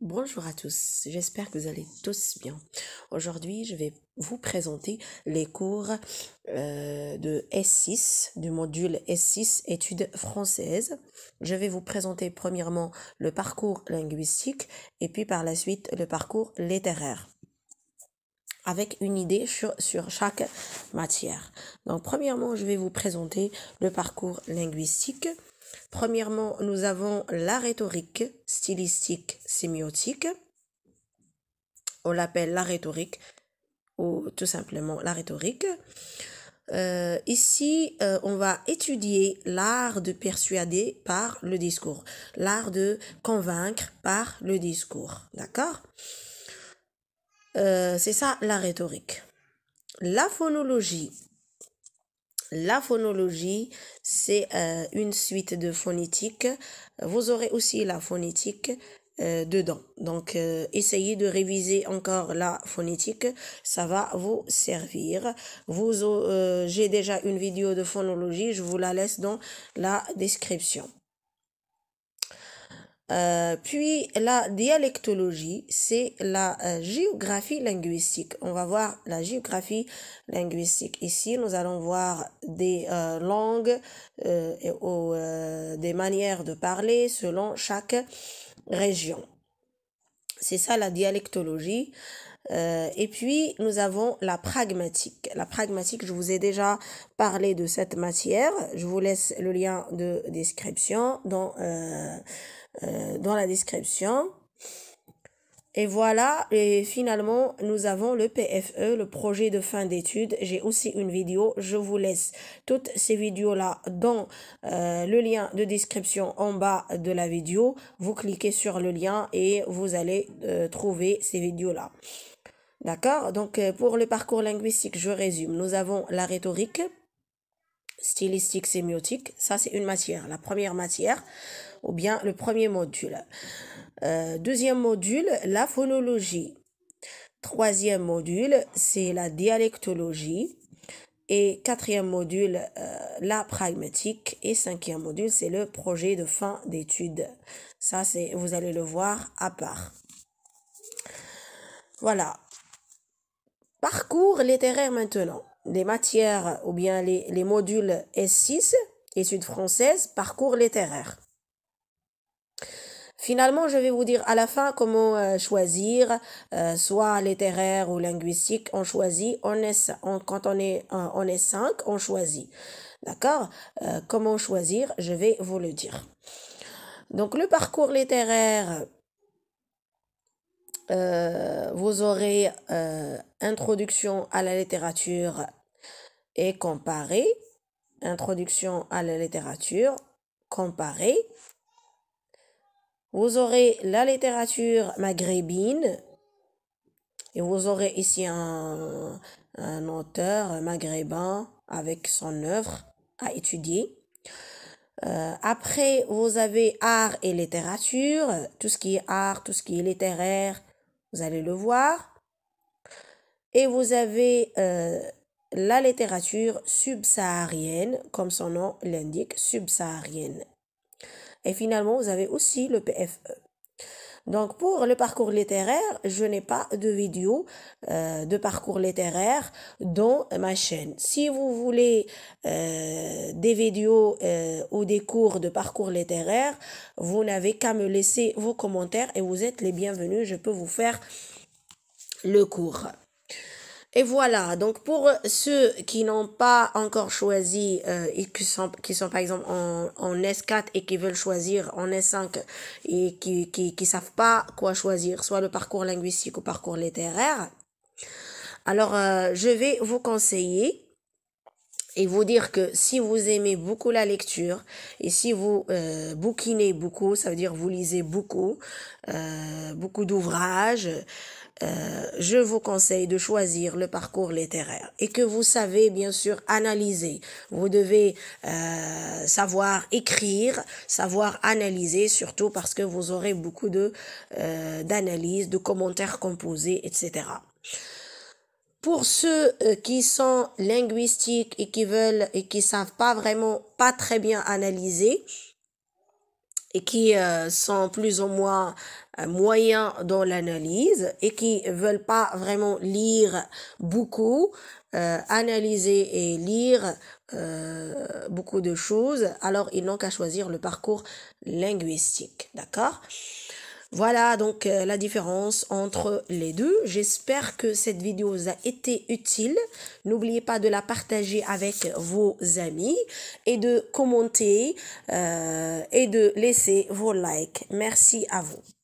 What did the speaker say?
Bonjour à tous, j'espère que vous allez tous bien. Aujourd'hui, je vais vous présenter les cours de S6, du module S6, études françaises. Je vais vous présenter premièrement le parcours linguistique et puis par la suite le parcours littéraire, avec une idée sur chaque matière. Donc premièrement, je vais vous présenter le parcours linguistique. Premièrement, nous avons la rhétorique, stylistique, sémiotique. On l'appelle la rhétorique ou tout simplement la rhétorique. Ici, on va étudier l'art de persuader par le discours, l'art de convaincre par le discours. D'accord? C'est ça la rhétorique. La phonologie. La phonologie, c'est une suite de phonétique. Vous aurez aussi la phonétique dedans. Donc, essayez de réviser encore la phonétique. Ça va vous servir. J'ai déjà une vidéo de phonologie. Je vous la laisse dans la description. Puis la dialectologie, c'est la géographie linguistique. On va voir la géographie linguistique. Ici, nous allons voir des langues et des manières de parler selon chaque région. C'est ça la dialectologie. Et puis, nous avons la pragmatique. La pragmatique, je vous ai déjà parlé de cette matière. Je vous laisse le lien de description dans la description. Et voilà, et finalement, nous avons le PFE, le projet de fin d'études. J'ai aussi une vidéo. Je vous laisse toutes ces vidéos-là dans le lien de description en bas de la vidéo. Vous cliquez sur le lien et vous allez trouver ces vidéos-là. D'accord? Donc, pour le parcours linguistique, je résume. Nous avons la rhétorique, stylistique, sémiotique. Ça, c'est une matière, la première matière, ou bien le premier module. Deuxième module, la phonologie. Troisième module, c'est la dialectologie. Et quatrième module, la pragmatique. Et cinquième module, c'est le projet de fin d'études. Ça, vous allez le voir à part. Voilà. Parcours littéraire maintenant. Les matières ou bien les modules S6, études françaises, parcours littéraire. Finalement, je vais vous dire à la fin comment choisir, soit littéraire ou linguistique, on choisit, quand on est en S5, on choisit. D'accord? Comment choisir, je vais vous le dire. Donc, le parcours littéraire, vous aurez introduction à la littérature et comparée. Introduction à la littérature comparée. Vous aurez la littérature maghrébine et vous aurez ici un auteur maghrébin avec son œuvre à étudier. Après, vous avez art et littérature, tout ce qui est art, tout ce qui est littéraire, vous allez le voir. Et vous avez la littérature subsaharienne, comme son nom l'indique, subsaharienne. Et finalement, vous avez aussi le PFE. Donc, pour le parcours littéraire, je n'ai pas de vidéo de parcours littéraire dans ma chaîne. Si vous voulez des vidéos ou des cours de parcours littéraire, vous n'avez qu'à me laisser vos commentaires et vous êtes les bienvenus. Je peux vous faire le cours. Et voilà, donc pour ceux qui n'ont pas encore choisi et qui sont par exemple en S4 et qui veulent choisir en S5 et qui savent pas quoi choisir, soit le parcours linguistique ou parcours littéraire, alors je vais vous conseiller et vous dire que si vous aimez beaucoup la lecture et si vous bouquinez beaucoup, ça veut dire vous lisez beaucoup, beaucoup d'ouvrages, je vous conseille de choisir le parcours littéraire et que vous savez bien sûr analyser. Vous devez savoir écrire, savoir analyser, surtout parce que vous aurez beaucoup d'analyses, de commentaires composés, etc. Pour ceux qui sont linguistiques et qui veulent et qui savent pas très bien analyser, et qui sont plus ou moins moyens dans l'analyse et qui veulent pas vraiment lire beaucoup, analyser et lire beaucoup de choses, alors ils n'ont qu'à choisir le parcours linguistique, d'accord? Voilà donc la différence entre les deux. J'espère que cette vidéo vous a été utile. N'oubliez pas de la partager avec vos amis et de commenter et de laisser vos likes. Merci à vous.